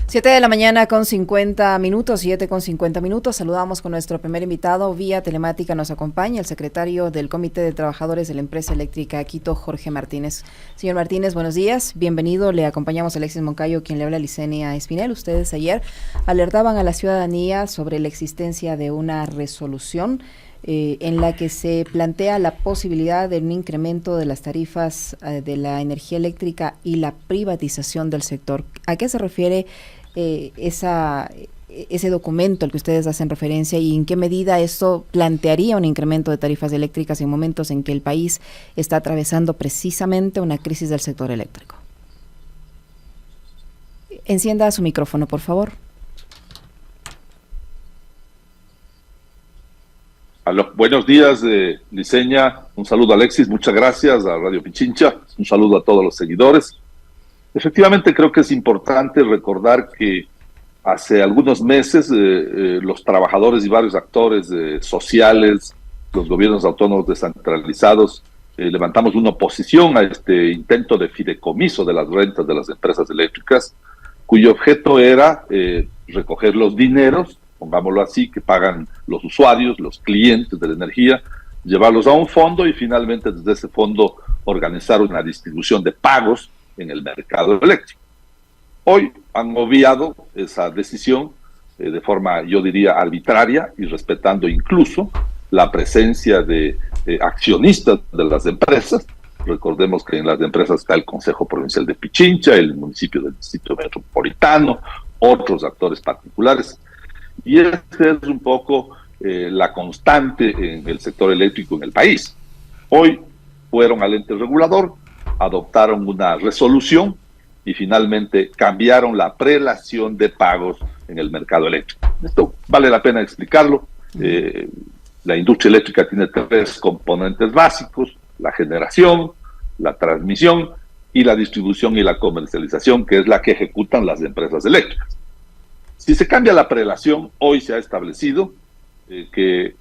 7 de la mañana con 50 minutos, 7 con 50 minutos. Saludamos con nuestro primer invitado. Vía telemática nos acompaña el secretario del Comité de Trabajadores de la Empresa Eléctrica Quito, Jorge Martínez. Señor Martínez, buenos días. Bienvenido. Le acompañamos a Alexis Moncayo, quien le habla a Licenia Espinel. Ustedes ayer alertaban a la ciudadanía sobre la existencia de una resolución en la que se plantea la posibilidad de un incremento de las tarifas de la energía eléctrica y la privatización del sector. ¿A qué se refiere ese documento al que ustedes hacen referencia y en qué medida esto plantearía un incremento de tarifas eléctricas en momentos en que el país está atravesando precisamente una crisis del sector eléctrico? Encienda su micrófono, por favor. Buenos días, Licenia. Un saludo a Alexis, muchas gracias a Radio Pichincha, un saludo a todos los seguidores. Efectivamente, creo que es importante recordar que hace algunos meses los trabajadores y varios actores sociales, los gobiernos autónomos descentralizados, levantamos una oposición a este intento de fideicomiso de las rentas de las empresas eléctricas, cuyo objeto era recoger los dineros, pongámoslo así, que pagan los usuarios, los clientes de la energía, llevarlos a un fondo y finalmente desde ese fondo organizar una distribución de pagos en el mercado eléctrico. Hoy han obviado esa decisión de forma, yo diría, arbitraria y respetando incluso la presencia de accionistas de las empresas. Recordemos que en las empresas está el Consejo Provincial de Pichincha, el municipio del Distrito Metropolitano, otros actores particulares. Y esta es un poco la constante en el sector eléctrico en el país. Hoy fueron al ente regulador, adoptaron una resolución y finalmente cambiaron la prelación de pagos en el mercado eléctrico. Esto vale la pena explicarlo. La industria eléctrica tiene tres componentes básicos: la generación, la transmisión y la distribución y la comercialización, que es la que ejecutan las empresas eléctricas. Si se cambia la prelación, hoy se ha establecido que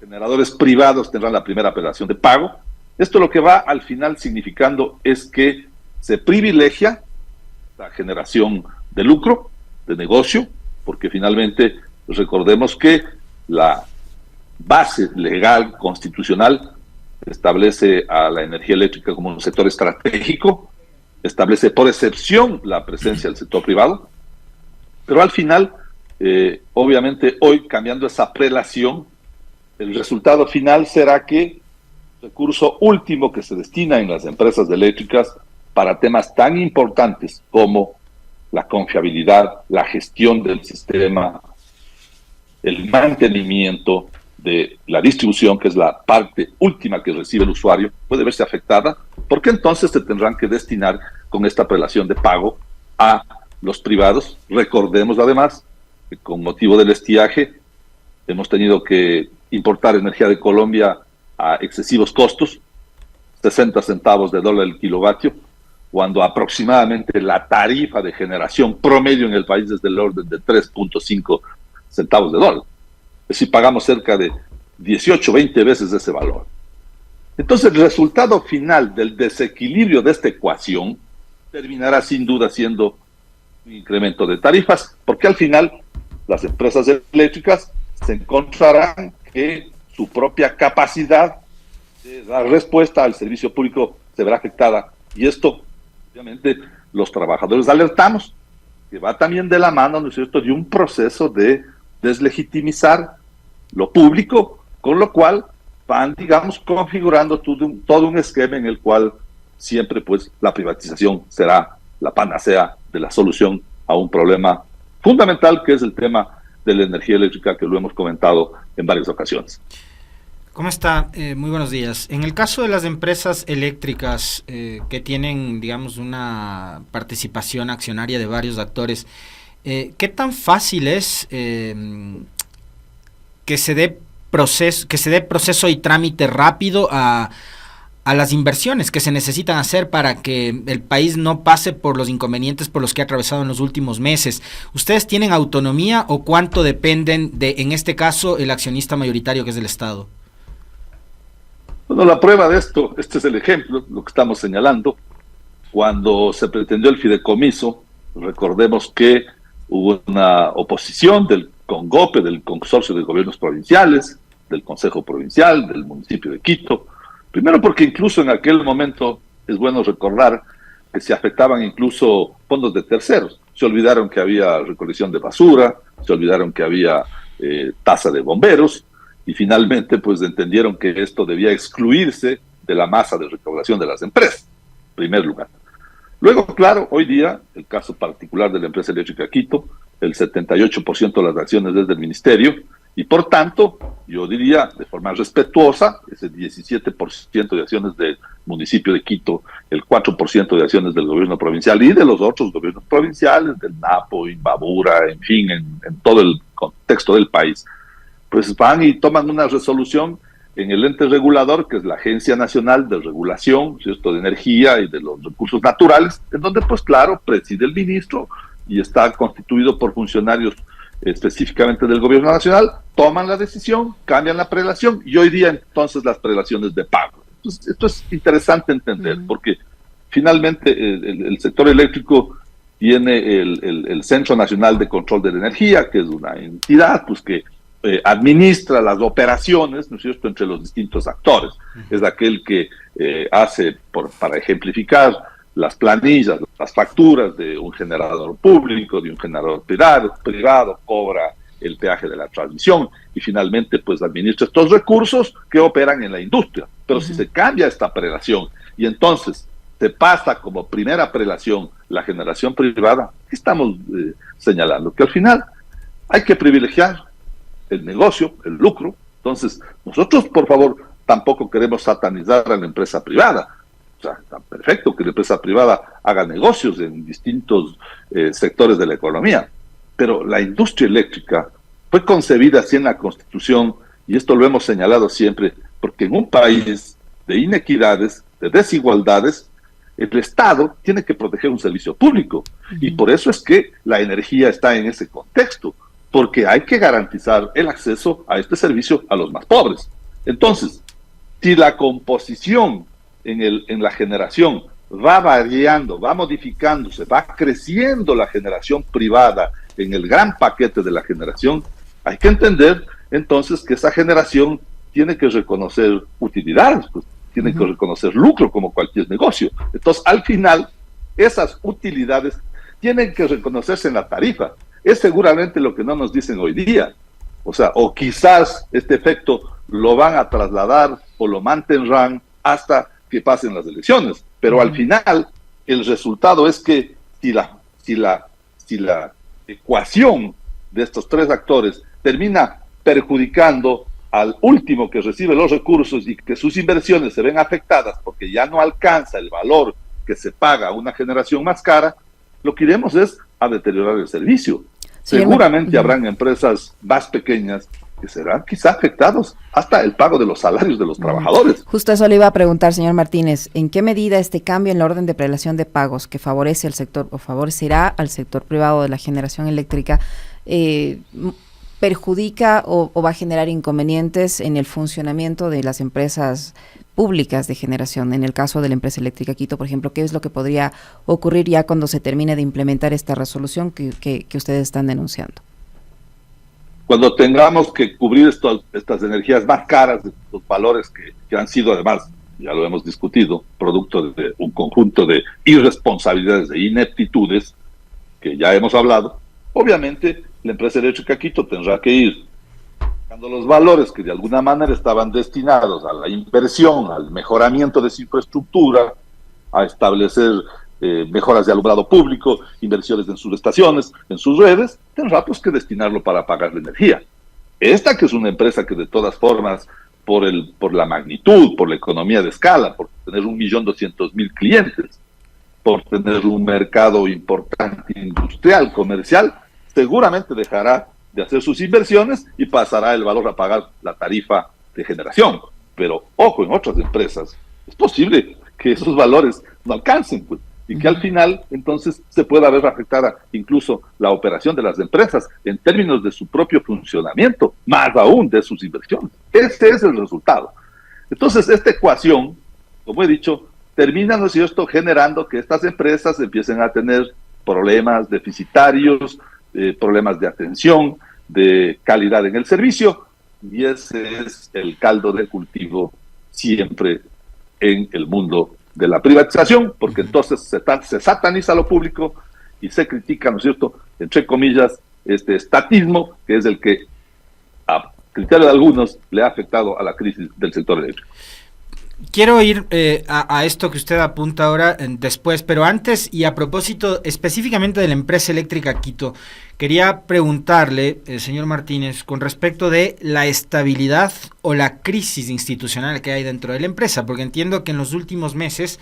generadores privados tendrán la primera prelación de pago. Esto lo que va al final significando es que se privilegia la generación de lucro, de negocio, porque finalmente recordemos que la base legal constitucional establece a la energía eléctrica como un sector estratégico, establece por excepción la presencia del sector privado. Pero al final, obviamente, hoy cambiando esa prelación, el resultado final será que el recurso último que se destina en las empresas eléctricas para temas tan importantes como la confiabilidad, la gestión del sistema, el mantenimiento de la distribución, que es la parte última que recibe el usuario, puede verse afectada, porque entonces se tendrán que destinar con esta prelación de pago a los privados. Recordemos además que con motivo del estiaje hemos tenido que importar energía de Colombia a excesivos costos, 60 centavos de dólar el kilovatio, cuando aproximadamente la tarifa de generación promedio en el país es del orden de 3.5 centavos de dólar. Es decir, pagamos cerca de 18, 20 veces ese valor. Entonces, el resultado final del desequilibrio de esta ecuación terminará sin duda siendo un incremento de tarifas, porque al final las empresas eléctricas se encontrarán que su propia capacidad de dar respuesta al servicio público se verá afectada. Y esto, obviamente, los trabajadores alertamos que va también de la mano, ¿no es cierto?, de un proceso de deslegitimizar lo público, con lo cual van, digamos, configurando todo un esquema en el cual siempre, pues, la privatización será la panacea de la solución a un problema fundamental, que es el tema de la energía eléctrica, que lo hemos comentado en varias ocasiones. ¿Cómo está? Muy buenos días. En el caso de las empresas eléctricas que tienen, digamos, una participación accionaria de varios actores, ¿qué tan fácil es que se dé proceso y trámite rápido a las inversiones que se necesitan hacer para que el país no pase por los inconvenientes por los que ha atravesado en los últimos meses? ¿Ustedes tienen autonomía o cuánto dependen de, en este caso, el accionista mayoritario que es el Estado? Bueno, la prueba de esto, este es el ejemplo, lo que estamos señalando. Cuando se pretendió el fideicomiso, Recordemos que hubo una oposición del CONGOPE, del Consorcio de Gobiernos Provinciales, del Consejo Provincial, del municipio de Quito. Primero porque incluso en aquel momento, es bueno recordar, que se afectaban incluso fondos de terceros. Se olvidaron que había recolección de basura, se olvidaron que había tasa de bomberos, y finalmente pues entendieron que esto debía excluirse de la masa de recaudación de las empresas, en primer lugar. Luego, claro, hoy día, el caso particular de la empresa eléctrica Quito, el 78% de las acciones es del ministerio, y por tanto, yo diría de forma respetuosa, ese 17% de acciones del municipio de Quito, el 4% de acciones del gobierno provincial y de los otros gobiernos provinciales, del Napo, Imbabura, en fin, en todo el contexto del país, pues van y toman una resolución en el ente regulador, que es la Agencia Nacional de Regulación, ¿cierto?, de Energía y de los Recursos Naturales, en donde, pues claro, preside el ministro y está constituido por funcionarios específicamente del gobierno nacional, toman la decisión, cambian la prelación y hoy día entonces las prelaciones de pago. Entonces, esto es interesante entender, porque finalmente el sector eléctrico tiene el Centro Nacional de Control de la Energía, que es una entidad pues que administra las operaciones, ¿no es cierto?, entre los distintos actores. Es aquel que hace, para ejemplificar, las planillas, las facturas de un generador público, de un generador privado, cobra el peaje de la transmisión y finalmente pues administra estos recursos que operan en la industria. Pero si se cambia esta prelación y entonces se pasa como primera prelación la generación privada, ¿qué estamos señalando? Que al final hay que privilegiar el negocio, el lucro. Entonces, nosotros, por favor, tampoco queremos satanizar a la empresa privada. O sea, está perfecto que la empresa privada haga negocios en distintos sectores de la economía, pero la industria eléctrica fue concebida así en la Constitución, y esto lo hemos señalado siempre, porque en un país de inequidades, de desigualdades, el Estado tiene que proteger un servicio público, y por eso es que la energía está en ese contexto, porque hay que garantizar el acceso a este servicio a los más pobres. Entonces, si la composición en la generación va variando, va modificándose, va creciendo la generación privada en el gran paquete de la generación, hay que entender entonces que esa generación tiene que reconocer utilidades, pues, tiene que reconocer lucro como cualquier negocio. Entonces, al final, esas utilidades tienen que reconocerse en la tarifa. Es seguramente lo que no nos dicen hoy día. O sea, o quizás este efecto lo van a trasladar o lo mantendrán hasta que pasen las elecciones, pero al final el resultado es que si la ecuación de estos tres actores termina perjudicando al último que recibe los recursos y que sus inversiones se ven afectadas porque ya no alcanza el valor que se paga a una generación más cara, lo que iremos es a deteriorar el servicio. Seguramente habrán empresas más pequeñas que serán quizá afectados hasta el pago de los salarios de los trabajadores. Justo eso le iba a preguntar, señor Martínez, ¿en qué medida este cambio en la orden de prelación de pagos que favorece al sector o favorecerá al sector privado de la generación eléctrica perjudica o va a generar inconvenientes en el funcionamiento de las empresas públicas de generación? En el caso de la empresa eléctrica Quito, por ejemplo, ¿qué es lo que podría ocurrir ya cuando se termine de implementar esta resolución que ustedes están denunciando? Cuando tengamos que cubrir estas energías más caras, los valores que han sido además, ya lo hemos discutido, producto de un conjunto de irresponsabilidades e ineptitudes que ya hemos hablado, obviamente la empresa eléctrica Quito tendrá que ir buscando los valores que de alguna manera estaban destinados a la inversión, al mejoramiento de su infraestructura, a establecer mejoras de alumbrado público, inversiones en sus estaciones, en sus redes, tendrá pues que destinarlo para pagar la energía. Esta que es una empresa que de todas formas, por la magnitud, por la economía de escala, por tener 1.200.000 clientes, por tener un mercado importante industrial, comercial, seguramente dejará de hacer sus inversiones y pasará el valor a pagar la tarifa de generación. Pero ojo, en otras empresas es posible que esos valores no alcancen, pues, y que al final entonces se pueda ver afectada incluso la operación de las empresas en términos de su propio funcionamiento, más aún de sus inversiones. Ese es el resultado. Entonces, esta ecuación, como he dicho, termina, ¿no es cierto?, generando que estas empresas empiecen a tener problemas deficitarios, problemas de atención, de calidad en el servicio, y ese es el caldo de cultivo siempre en el mundo de la privatización, porque entonces se sataniza lo público y se critica, ¿no es cierto?, entre comillas, este estatismo, que es el que, a criterio de algunos, le ha afectado a la crisis del sector eléctrico. Quiero ir a esto que usted apunta ahora después, pero antes, y a propósito específicamente de la empresa eléctrica Quito, quería preguntarle, señor Martínez, con respecto de la estabilidad o la crisis institucional que hay dentro de la empresa, porque entiendo que en los últimos meses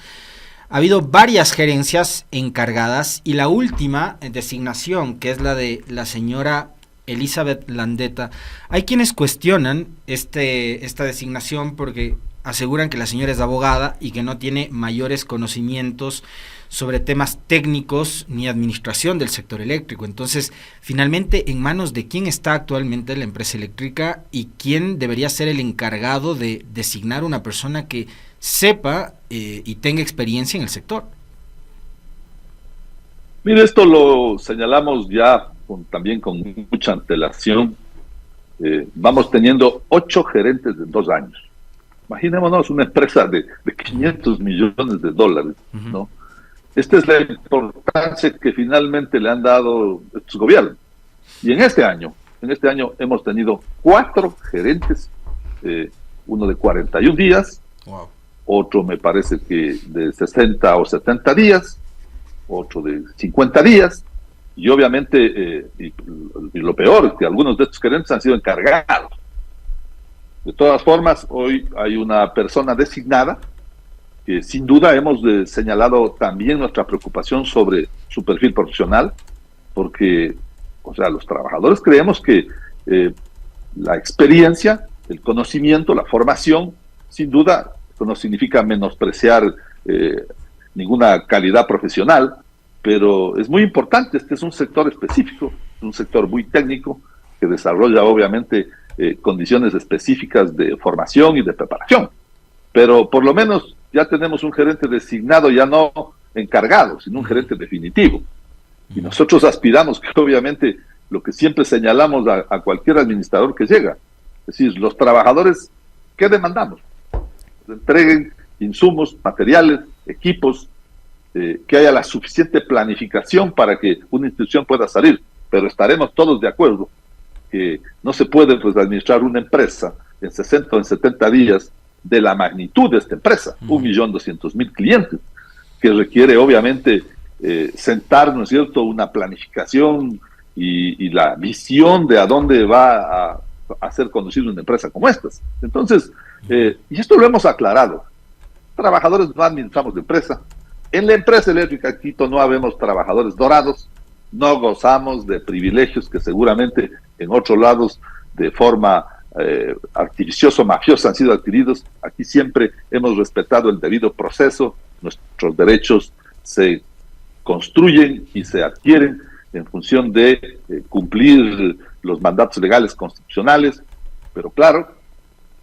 ha habido varias gerencias encargadas y la última designación, que es la de la señora Elizabeth Landeta, hay quienes cuestionan esta designación porque aseguran que la señora es abogada y que no tiene mayores conocimientos sobre temas técnicos ni administración del sector eléctrico. Entonces, finalmente, ¿en manos de quién está actualmente la empresa eléctrica y quién debería ser el encargado de designar una persona que sepa y tenga experiencia en el sector? Mire, esto lo señalamos ya también con mucha antelación. Vamos teniendo 8 gerentes en 2 años. Imaginémonos una empresa de 500 millones de dólares, ¿no? Esta es la importancia que finalmente le han dado estos gobiernos. Y en este año hemos tenido 4 gerentes, uno de 41 días, wow, otro me parece que de 60 o 70 días, otro de 50 días, y obviamente, y lo peor es que algunos de estos gerentes han sido encargados. De todas formas, hoy hay una persona designada que sin duda hemos señalado también nuestra preocupación sobre su perfil profesional, porque, o sea, los trabajadores creemos que la experiencia, el conocimiento, la formación, sin duda, esto no significa menospreciar ninguna calidad profesional, pero es muy importante. Este es un sector específico, un sector muy técnico que desarrolla obviamente condiciones específicas de formación y de preparación, pero por lo menos ya tenemos un gerente designado, ya no encargado, sino un gerente definitivo, y nosotros aspiramos que obviamente lo que siempre señalamos a cualquier administrador que llega, es decir, los trabajadores, ¿qué demandamos? Entreguen insumos, materiales, equipos, que haya la suficiente planificación para que una institución pueda salir, pero estaremos todos de acuerdo que no se puede administrar una empresa en 60 o en 70 días de la magnitud de esta empresa, 1.200.000 clientes, que requiere obviamente sentar, ¿no es cierto?, una planificación y la visión de a dónde va a ser conducida una empresa como estas. Entonces, y esto lo hemos aclarado, trabajadores no administramos de empresa. En la empresa eléctrica Quito no habemos trabajadores dorados, no gozamos de privilegios que seguramente en otros lados de forma artificiosa o mafiosa han sido adquiridos. Aquí siempre hemos respetado el debido proceso, nuestros derechos se construyen y se adquieren en función de cumplir los mandatos legales constitucionales, pero claro,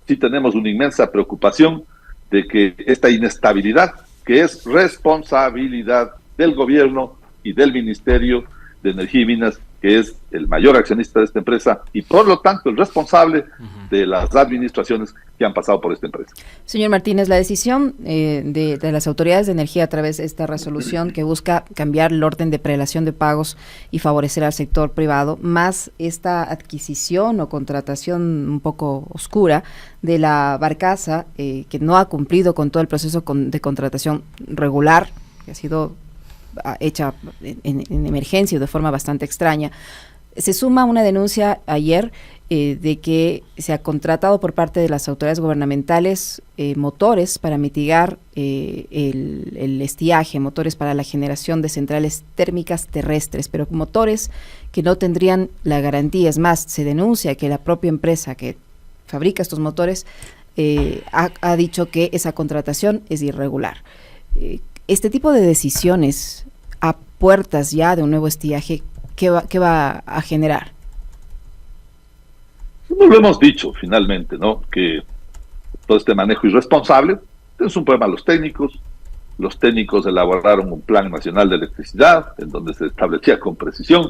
sí tenemos una inmensa preocupación de que esta inestabilidad, que es responsabilidad del gobierno y del Ministerio de Energía y Minas, que es el mayor accionista de esta empresa y por lo tanto el responsable de las administraciones que han pasado por esta empresa. Señor Martínez, la decisión de las autoridades de energía a través de esta resolución que busca cambiar el orden de prelación de pagos y favorecer al sector privado, más esta adquisición o contratación un poco oscura de la Barcaza, que no ha cumplido con todo el proceso de contratación regular, que ha sido hecha en emergencia de forma bastante extraña. Se suma una denuncia ayer de que se ha contratado por parte de las autoridades gubernamentales motores para mitigar el estiaje, motores para la generación de centrales térmicas terrestres, pero motores que no tendrían la garantía. Es más, se denuncia que la propia empresa que fabrica estos motores ha dicho que esa contratación es irregular. Este tipo de decisiones a puertas ya de un nuevo estiaje, ¿qué va a generar? No lo hemos dicho finalmente, ¿no? Que todo este manejo irresponsable es un problema a los técnicos, los técnicos elaboraron un plan nacional de electricidad en donde se establecía con precisión.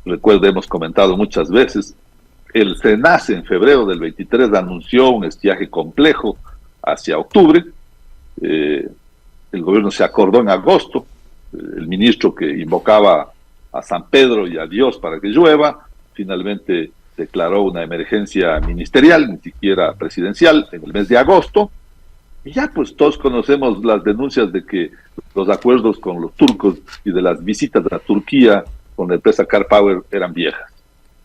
Recuerdo, hemos comentado muchas veces, el SENACE en febrero del 23 anunció un estiaje complejo hacia octubre. El gobierno se acordó en agosto, el ministro que invocaba a San Pedro y a Dios para que llueva, finalmente declaró una emergencia ministerial, ni siquiera presidencial, en el mes de agosto. Y ya pues todos conocemos las denuncias de que los acuerdos con los turcos y de las visitas a Turquía con la empresa Car Power eran viejas.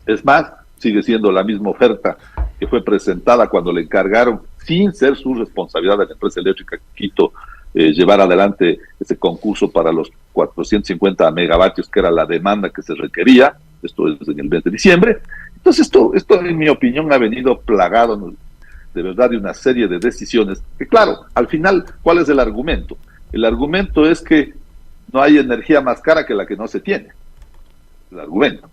Es más, sigue siendo la misma oferta que fue presentada cuando le encargaron, sin ser su responsabilidad de la empresa eléctrica Quito, llevar adelante ese concurso para los 450 megavatios, que era la demanda que se requería. Esto es en el mes de diciembre. Entonces esto en mi opinión ha venido plagado de verdad de una serie de decisiones que, claro, al final, ¿cuál es el argumento? El argumento es que no hay energía más cara que la que no se tiene. El argumento.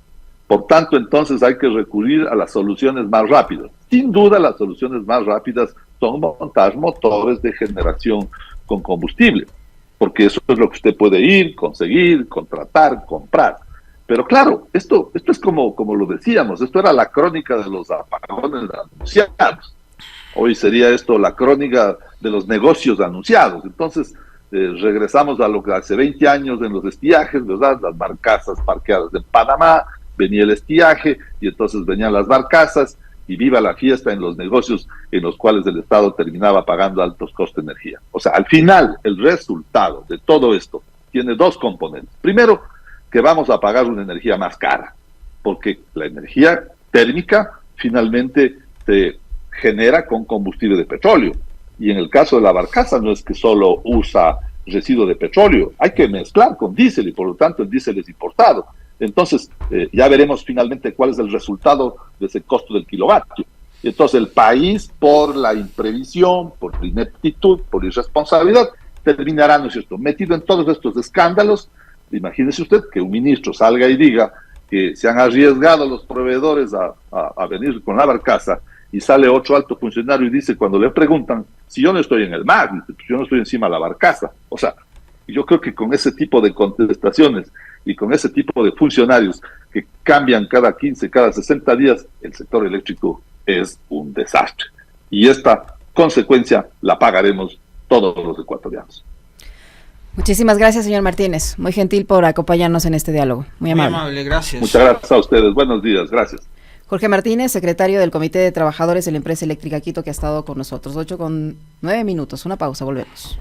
Por tanto, entonces hay que recurrir a las soluciones más rápidas. Sin duda, las soluciones más rápidas son montar motores de generación con combustible, porque eso es lo que usted puede ir, conseguir, contratar, comprar. Pero claro, esto es como lo decíamos, esto era la crónica de los apagones anunciados. Hoy sería esto la crónica de los negocios anunciados. Entonces, regresamos a lo que hace 20 años en los estiajes, ¿verdad? Las barcazas parqueadas en Panamá, venía el estiaje y entonces venían las barcazas y viva la fiesta en los negocios en los cuales el Estado terminaba pagando altos costos de energía. O sea, al final, el resultado de todo esto tiene dos componentes. Primero, que vamos a pagar una energía más cara, porque la energía térmica finalmente se genera con combustible de petróleo. Y en el caso de la barcaza no es que solo usa residuo de petróleo, hay que mezclar con diésel y por lo tanto el diésel es importado. Entonces ya veremos finalmente cuál es el resultado de ese costo del kilovatio. Entonces el país, por la imprevisión, por la ineptitud, por irresponsabilidad, terminará, ¿no es cierto?, metido en todos estos escándalos. Imagínese usted que un ministro salga y diga que se han arriesgado los proveedores a venir con la barcaza, y sale otro alto funcionario y dice, cuando le preguntan, si yo no estoy en el mar, dice, pues yo no estoy encima de la barcaza. O sea, yo creo que con ese tipo de contestaciones y con ese tipo de funcionarios que cambian cada 15, cada 60 días, el sector eléctrico es un desastre. Y esta consecuencia la pagaremos todos los ecuatorianos. Muchísimas gracias, señor Martínez. Muy gentil por acompañarnos en este diálogo. Muy amable. Muy amable, gracias. Muchas gracias a ustedes. Buenos días. Gracias. Jorge Martínez, secretario del Comité de Trabajadores de la Empresa Eléctrica Quito, que ha estado con nosotros. 8:09. Una pausa, volvemos.